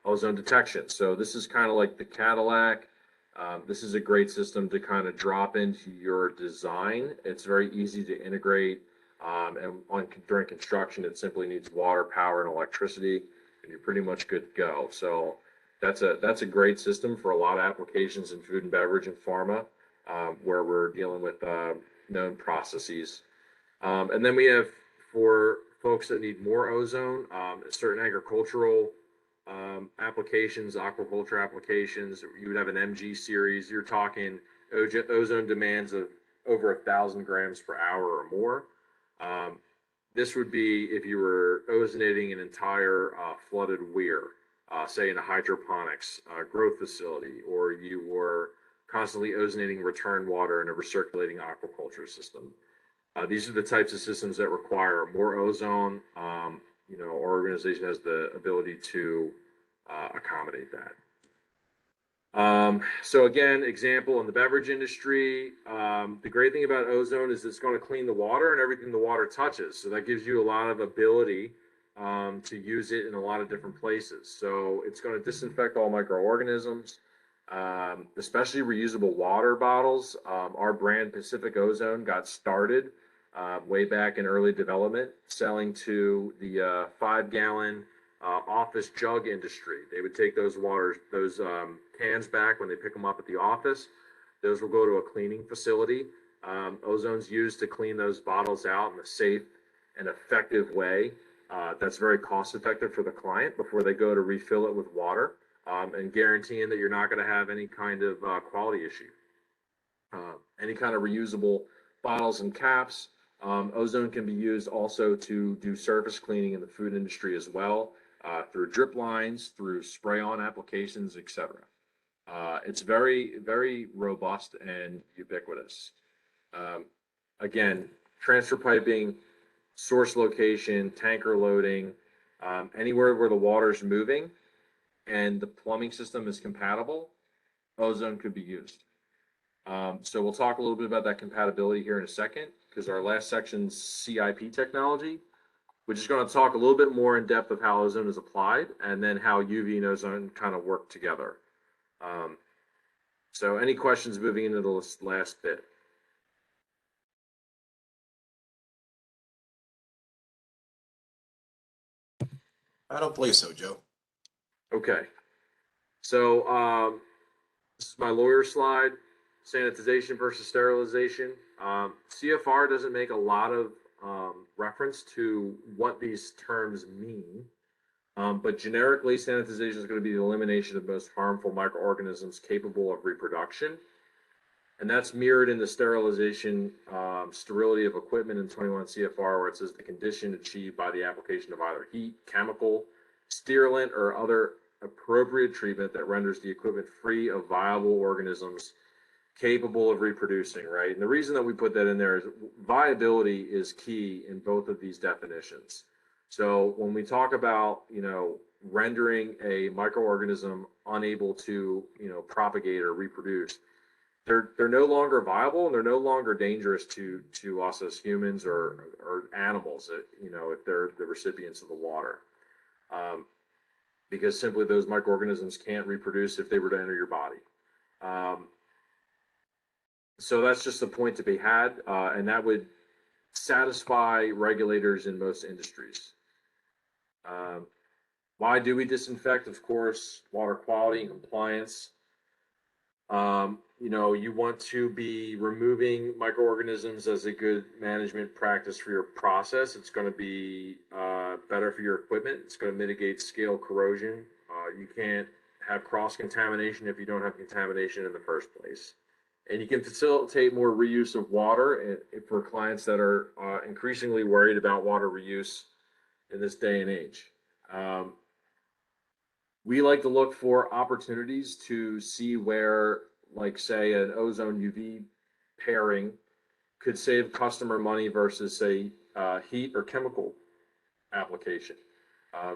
ozone detection. So this is kind of like the Cadillac. This is a great system to kind of drop into your design. It's very easy to integrate, and during construction, it simply needs water, power, and electricity. and you're pretty much good to go. So that's a great system for a lot of applications in food and beverage and pharma, where we're dealing with known processes. And then we have, for folks that need more ozone, certain agricultural applications, aquaculture applications, you would have an MG series. You're talking ozone demands of over 1,000 grams per hour or more. This would be if you were ozonating an entire flooded weir, say in a hydroponics growth facility, or you were constantly ozonating return water in a recirculating aquaculture system. These are the types of systems that require more ozone. Our organization has the ability to accommodate that. So again, example in the beverage industry, the great thing about ozone is it's going to clean the water and everything the water touches. So that gives you a lot of ability to use it in a lot of different places. So it's going to disinfect all microorganisms, especially reusable water bottles. Our brand Pacific Ozone got started way back in early development, selling to the 5-gallon office jug industry. They would take those cans back when they pick them up at the office. Those will go to a cleaning facility. Ozone's used to clean those bottles out in a safe and effective way. That's very cost effective for the client before they go to refill it with water, and guaranteeing that you're not going to have any kind of quality issue. Any kind of reusable bottles and caps. Ozone can be used also to do surface cleaning in the food industry as well, through drip lines, through spray-on applications, etc. It's very, very robust and ubiquitous. Again, transfer piping, source location, tanker loading, anywhere where the water's moving and the plumbing system is compatible, ozone could be used. So we'll talk a little bit about that compatibility here in a second, because our last section's CIP technology, which is going to talk a little bit more in depth of how ozone is applied and then how UV and ozone kind of work together. So any questions moving into this last bit? I don't believe so, Joe. Okay. So this is my lawyer slide, sanitization versus sterilization. CFR doesn't make a lot of reference to what these terms mean, but generically, sanitization is going to be the elimination of most harmful microorganisms capable of reproduction. And that's mirrored in the sterilization, sterility of equipment in 21 CFR, where it says the condition achieved by the application of either heat, chemical, sterilant, or other appropriate treatment that renders the equipment free of viable organisms capable of reproducing, right? And the reason that we put that in there is viability is key in both of these definitions. So when we talk about, rendering a microorganism unable to, propagate or reproduce, they're no longer viable and they're no longer dangerous to us as humans or animals, if they're the recipients of the water. Because simply those microorganisms can't reproduce if they were to enter your body. So that's just a point to be had, and that would satisfy regulators in most industries. Why do we disinfect? Of course, water quality and compliance. You want to be removing microorganisms as a good management practice for your process. It's going to be better for your equipment. It's going to mitigate scale corrosion. You can't have cross-contamination if you don't have contamination in the first place. And you can facilitate more reuse of water for clients that are increasingly worried about water reuse in this day and age. We like to look for opportunities to see where, like, say, an ozone UV pairing could save customer money versus, say, heat or chemical application,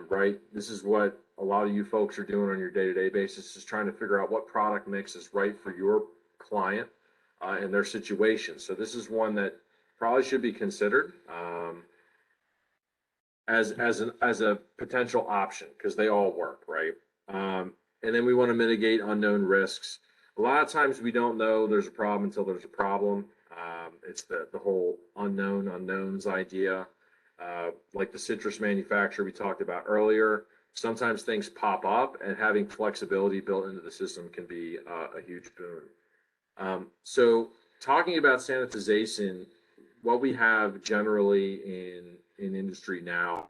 right? This is what a lot of you folks are doing on your day-to-day basis, is trying to figure out what product mix is right for your client and their situation. So this is one that probably should be considered as a potential option, because they all work, right? And then we want to mitigate unknown risks. A lot of times we don't know there's a problem until there's a problem. It's the whole unknowns idea. Like the citrus manufacturer we talked about earlier, sometimes things pop up, and having flexibility built into the system can be a huge boon. So talking about sanitization, what we have generally in industry now.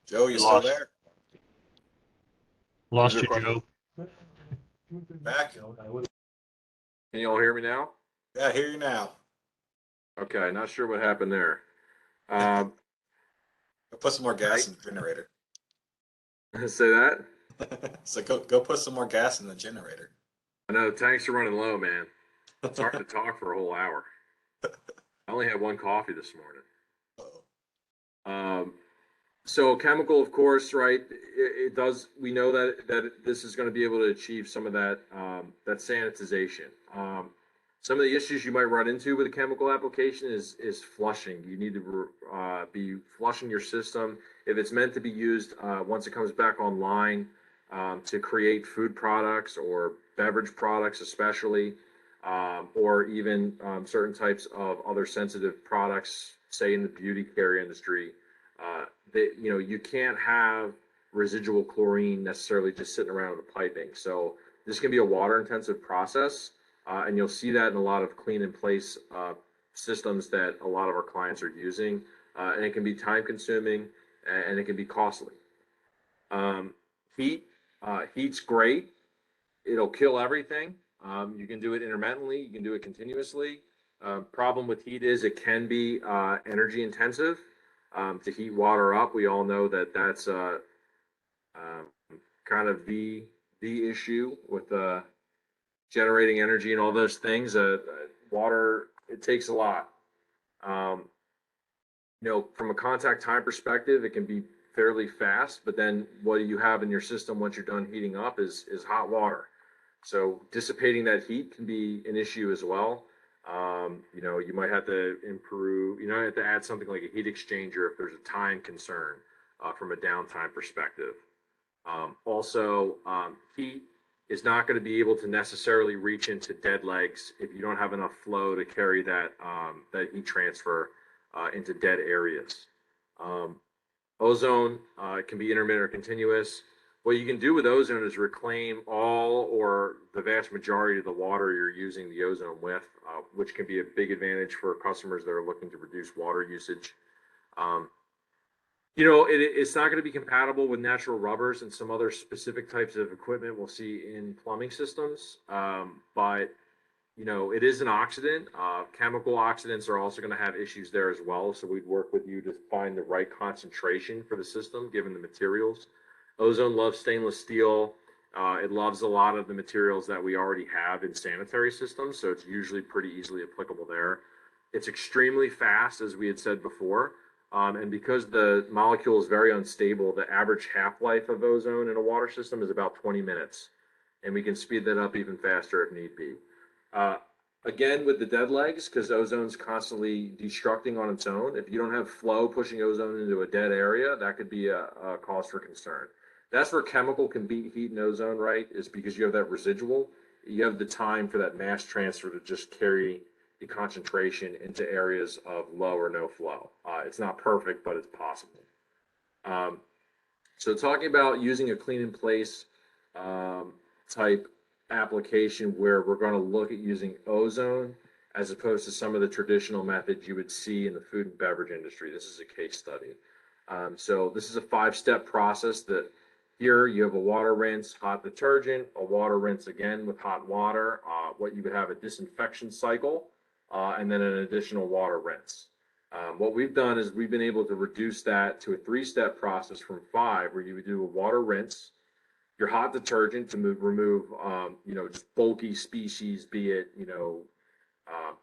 Joe, you still there? Lost Is you, there a Joe. Back? Can you all hear me now? Yeah, I hear you now. Okay, not sure what happened there. Go put some more gas in the generator. Say that? So go put some more gas in the generator. I know tanks are running low, man. It's hard to talk for a whole hour. I only had one coffee this morning. Uh-oh. So chemical, of course, right? It does. We know that this is going to be able to achieve some of that that sanitization. Some of the issues you might run into with a chemical application is flushing. You need to be flushing your system if it's meant to be used once it comes back online to create food products or beverage products, especially, or even certain types of other sensitive products, say in the beauty care industry. You can't have residual chlorine necessarily just sitting around in the piping. So this can be a water intensive process. And you'll see that in a lot of clean in place systems that a lot of our clients are using. And it can be time consuming and it can be costly. Heat's great. It'll kill everything. You can do it intermittently. You can do it continuously. Problem with heat is it can be energy intensive. To heat water up, we all know that that's kind of the issue with generating energy and all those things. Water, it takes a lot. From a contact time perspective, it can be fairly fast, but then what you have in your system once you're done heating up is hot water. So dissipating that heat can be an issue as well. You might have to improve, you have to add something like a heat exchanger if there's a time concern from a downtime perspective. Also, heat is not going to be able to necessarily reach into dead legs if you don't have enough flow to carry that heat transfer into dead areas. Ozone can be intermittent or continuous. What you can do with ozone is reclaim all or the vast majority of the water you're using the ozone with, which can be a big advantage for customers that are looking to reduce water usage. It's not going to be compatible with natural rubbers and some other specific types of equipment we'll see in plumbing systems. But it is an oxidant. Chemical oxidants are also going to have issues there as well. So we'd work with you to find the right concentration for the system, given the materials. Ozone loves stainless steel. It loves a lot of the materials that we already have in sanitary systems. So it's usually pretty easily applicable there. It's extremely fast, as we had said before. And because the molecule is very unstable, the average half-life of ozone in a water system is about 20 minutes. And we can speed that up even faster if need be. Again, with the dead legs, because ozone's constantly destructing on its own, if you don't have flow pushing ozone into a dead area, that could be a cause for concern. That's where chemical can beat heat and ozone, right? Is because you have that residual. You have the time for that mass transfer to just carry the concentration into areas of low or no flow. It's not perfect, but it's possible. So talking about using a clean in place type application where we're going to look at using ozone as opposed to some of the traditional methods you would see in the food and beverage industry. This is a case study. So this is a 5-step process that here you have a water rinse, hot detergent, a water rinse again with hot water, what you would have a disinfection cycle, and then an additional water rinse. What we've done is we've been able to reduce that to a 3-step process from 5, where you would do a water rinse, your hot detergent to remove, just bulky species, be it,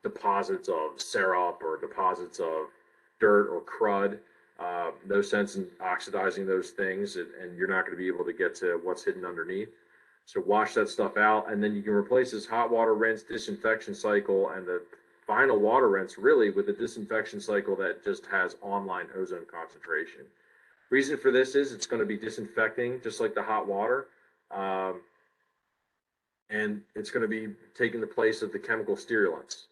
deposits of syrup or deposits of dirt or crud. No sense in oxidizing those things, and you're not going to be able to get to what's hidden underneath. So wash that stuff out, and then you can replace this hot water rinse, disinfection cycle, and the final water rinse really with a disinfection cycle that just has online ozone concentration. Reason for this is it's going to be disinfecting just like the hot water. and it's going to be taking the place of the chemical stimulants.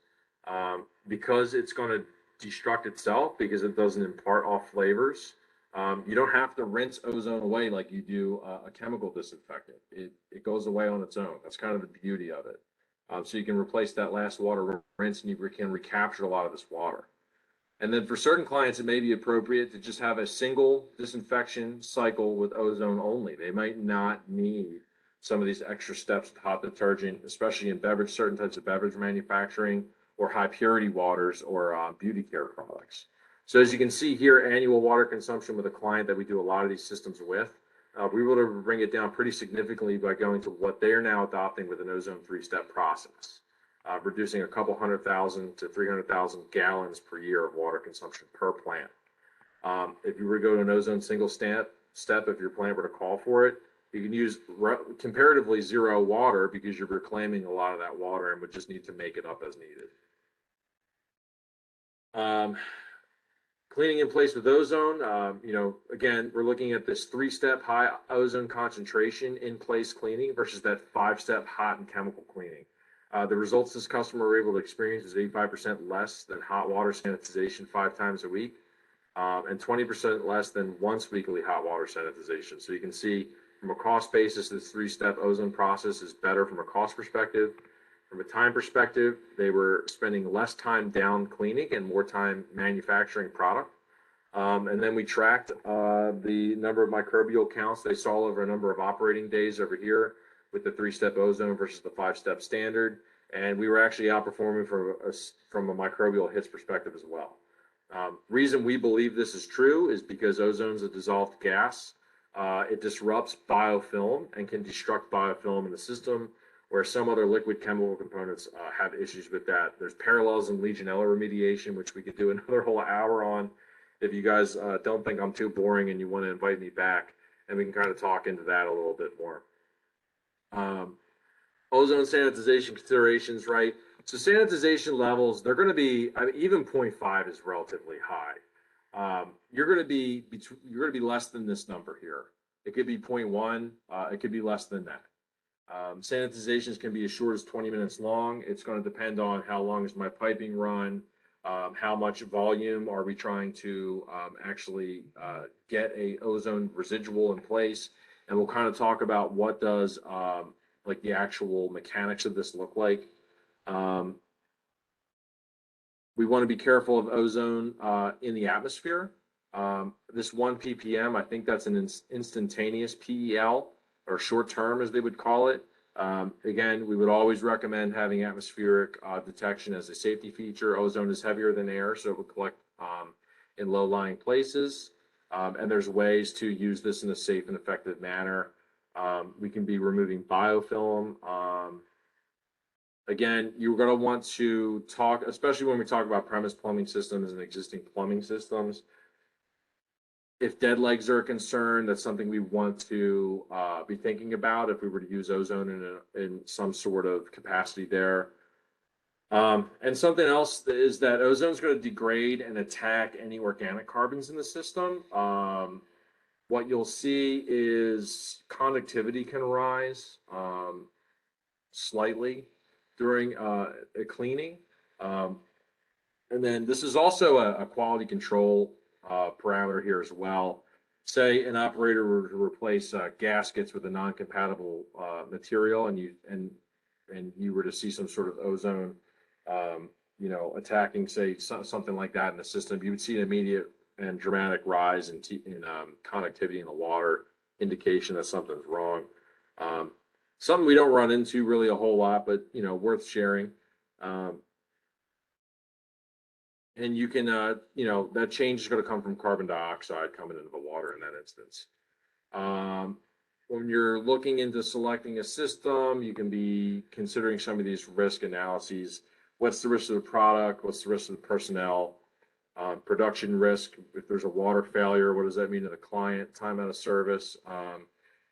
Because it's going to destruct itself because it doesn't impart off flavors. You don't have to rinse ozone away like you do a chemical disinfectant. It goes away on its own. That's kind of the beauty of it. So you can replace that last water rinse and you can recapture a lot of this water. And then for certain clients, it may be appropriate to just have a single disinfection cycle with ozone only. They might not need some of these extra steps with hot detergent, especially in beverage, certain types of beverage manufacturing or high purity waters or beauty care products. So as you can see here, annual water consumption with a client that we do a lot of these systems with, we were able to bring it down pretty significantly by going to what they are now adopting with an ozone 3-step process, reducing a couple 100,000 to 300,000 gallons per year of water consumption per plant. If you were to go to an ozone single step, if your plant were to call for it, you can use comparatively zero water because you're reclaiming a lot of that water and would just need to make it up as needed. Cleaning in place with ozone, again, we're looking at this 3-step high ozone concentration in place cleaning versus that 5-step hot and chemical cleaning. The results this customer were able to experience is 85% less than hot water sanitization 5 times a week, and 20% less than once weekly hot water sanitization. So you can see from a cost basis, this 3-step ozone process is better from a cost perspective. From a time perspective, they were spending less time down cleaning and more time manufacturing product. And then we tracked the number of microbial counts they saw over a number of operating days over here with the 3-step ozone versus the 5-step standard. And we were actually outperforming from a microbial hits perspective as well. Reason we believe this is true is because ozone is a dissolved gas. It disrupts biofilm and can destruct biofilm in the system, where some other liquid chemical components have issues with that. There's parallels in Legionella remediation, which we could do another whole hour on if you guys don't think I'm too boring and you want to invite me back, and we can kind of talk into that a little bit more. Ozone sanitization considerations, right? So sanitization levels, they're going to be, even 0.5 is relatively high. You're going to be less than this number here. It could be 0.1. It could be less than that. Sanitizations can be as short as 20 minutes long. It's going to depend on how long is my piping run, how much volume are we trying to actually get a ozone residual in place, and we'll kind of talk about what does like the actual mechanics of this look like. We want to be careful of ozone in the atmosphere. This 1 ppm, I think that's an instantaneous PEL, or short term as they would call it. Again, we would always recommend having atmospheric detection as a safety feature. Ozone is heavier than air, so it would collect in low-lying places. And there's ways to use this in a safe and effective manner. We can be removing biofilm. Again, you're going to want to talk, especially when we talk about premise plumbing systems and existing plumbing systems. If dead legs are a concern, that's something we want to be thinking about if we were to use ozone in some sort of capacity there. And something else is that ozone is going to degrade and attack any organic carbons in the system. What you'll see is conductivity can rise slightly during a cleaning. And then this is also a quality control parameter here as well. Say an operator were to replace gaskets with a non-compatible material, and you were to see some sort of ozone, attacking, say something like that in the system, you would see an immediate and dramatic rise in conductivity in the water, indication that something's wrong. Something we don't run into really a whole lot, but worth sharing. And you can, that change is going to come from carbon dioxide coming into the water in that instance. When you're looking into selecting a system, you can be considering some of these risk analyses. What's the risk of the product? What's the risk of the personnel? Production risk. If there's a water failure, what does that mean to the client? Time out of service.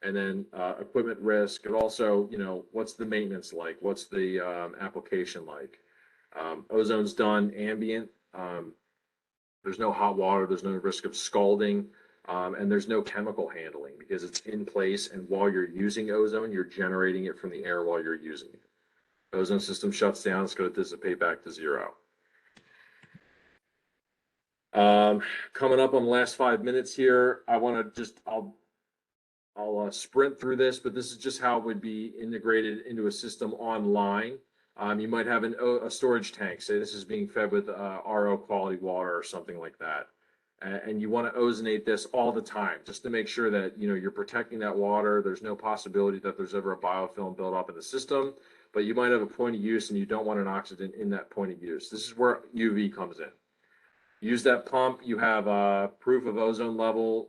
And then equipment risk. And also, what's the maintenance like? What's the application like? Ozone's done ambient. There's no hot water. There's no risk of scalding. And there's no chemical handling because it's in place. And while you're using ozone, you're generating it from the air while you're using it. Ozone system shuts down, it's going to dissipate back to zero. Coming up on the last 5 minutes here, I want to just, I'll sprint through this, but this is just how it would be integrated into a system online. You might have a storage tank. Say this is being fed with RO quality water or something like that. And you want to ozonate this all the time just to make sure that you're protecting that water. There's no possibility that there's ever a biofilm built up in the system, but you might have a point of use and you don't want an oxidant in that point of use. This is where UV comes in. Use that pump, you have proof of ozone level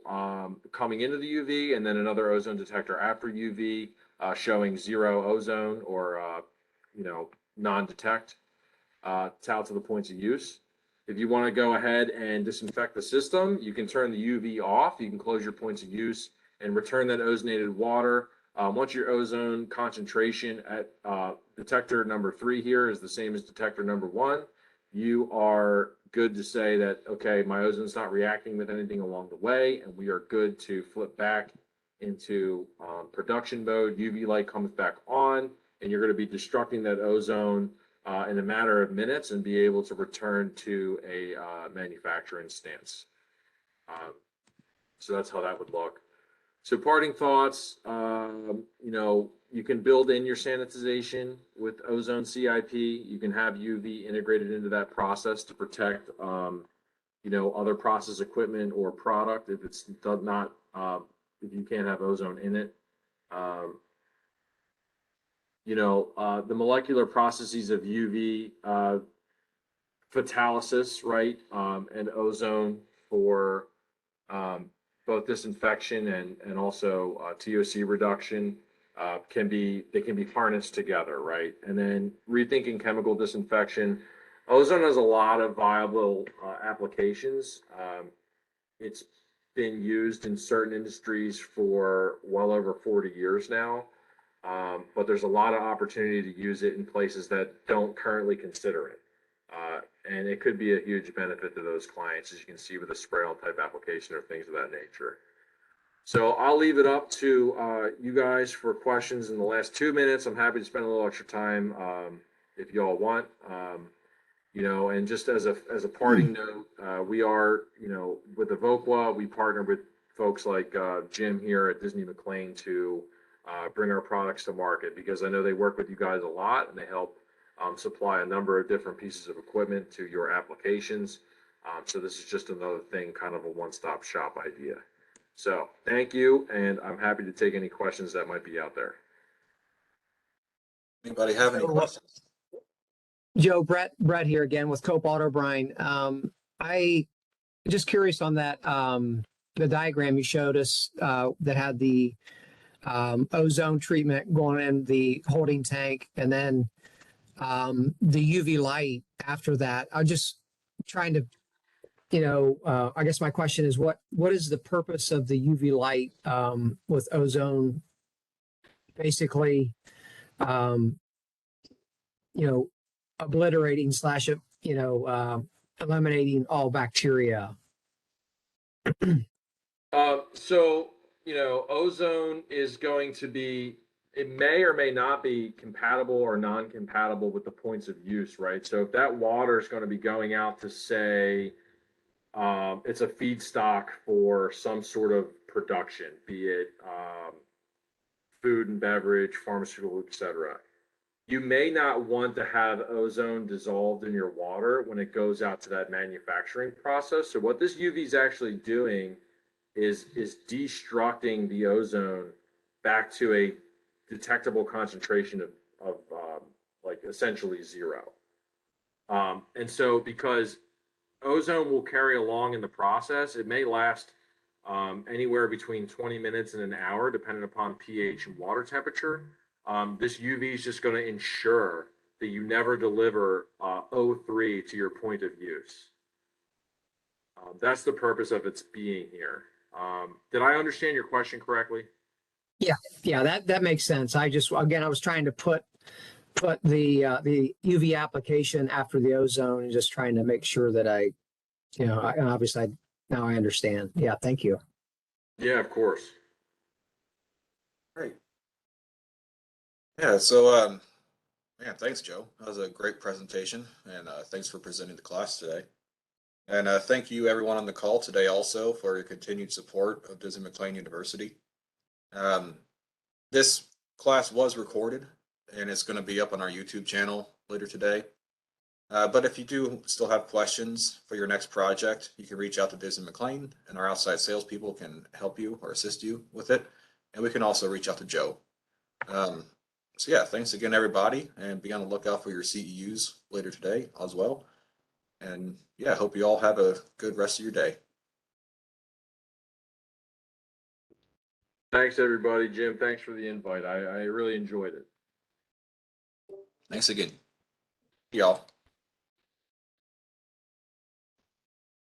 coming into the UV, and then another ozone detector after UV showing zero ozone or non-detect. It's out to the points of use. If you want to go ahead and disinfect the system, you can turn the UV off. You can close your points of use and return that ozonated water. Once your ozone concentration at detector number 3 here is the same as detector number 1, you are good to say that, okay, my ozone's not reacting with anything along the way, and we are good to flip back into production mode. UV light comes back on, and you're going to be destructing that ozone in a matter of minutes and be able to return to a manufacturing stance. So that's how that would look. So parting thoughts, you can build in your sanitization with ozone CIP. You can have UV integrated into that process to protect, other process equipment or product if it's not, if you can't have ozone in it. The molecular processes of UV photolysis, right, and ozone for both disinfection and also TOC reduction can be harnessed together, right? And then rethinking chemical disinfection. Ozone has a lot of viable applications. It's been used in certain industries for well over 40 years now. But there's a lot of opportunity to use it in places that don't currently consider it. And it could be a huge benefit to those clients, as you can see with a spray-on type application or things of that nature. So I'll leave it up to you guys for questions in the last 2 minutes. I'm happy to spend a little extra time if you all want. And just as a parting note, we are, with Evoqua, we partner with folks like Jim here at Disney-McLane to bring our products to market, because I know they work with you guys a lot and they help supply a number of different pieces of equipment to your applications. So this is just another thing, kind of a one-stop shop idea. So thank you, and I'm happy to take any questions that might be out there. Anybody have any questions? Joe, Brett here again with Copalt O'Brien. I just curious on that, the diagram you showed us that had the ozone treatment going in the holding tank, and then the UV light after that. I'm just trying to, I guess my question is, what is the purpose of the UV light with ozone basically, obliterating / eliminating all bacteria? Ozone is going to be, it may or may not be compatible or non-compatible with the points of use, right? So if that water is going to be going out to, say, it's a feedstock for some sort of production, be it food and beverage, pharmaceutical, etc. You may not want to have ozone dissolved in your water when it goes out to that manufacturing process. So what this UV is actually doing is destructing the ozone back to a detectable concentration of like essentially zero. And so because ozone will carry along in the process, it may last anywhere between 20 minutes and an hour, depending upon pH and water temperature. This UV is just going to ensure that you never deliver O3 to your point of use. That's the purpose of its being here. Did I understand your question correctly? Yeah, that makes sense. I was trying to put the UV application after the ozone and just trying to make sure that now I understand. Yeah, thank you. Yeah, of course. Great. Yeah, so man, thanks, Joe. That was a great presentation, and thanks for presenting the class today. And thank you, everyone on the call today, also for your continued support of Disney-McLane University. This class was recorded, and it's going to be up on our YouTube channel later today. But if you do still have questions for your next project, you can reach out to Disney-McLane, and our outside salespeople can help you or assist you with it. And we can also reach out to Joe. So yeah, thanks again, everybody, and be on the lookout for your CEUs later today as well. And yeah, I hope you all have a good rest of your day. Thanks, everybody. Jim, thanks for the invite. I really enjoyed it. Thanks again. Y'all.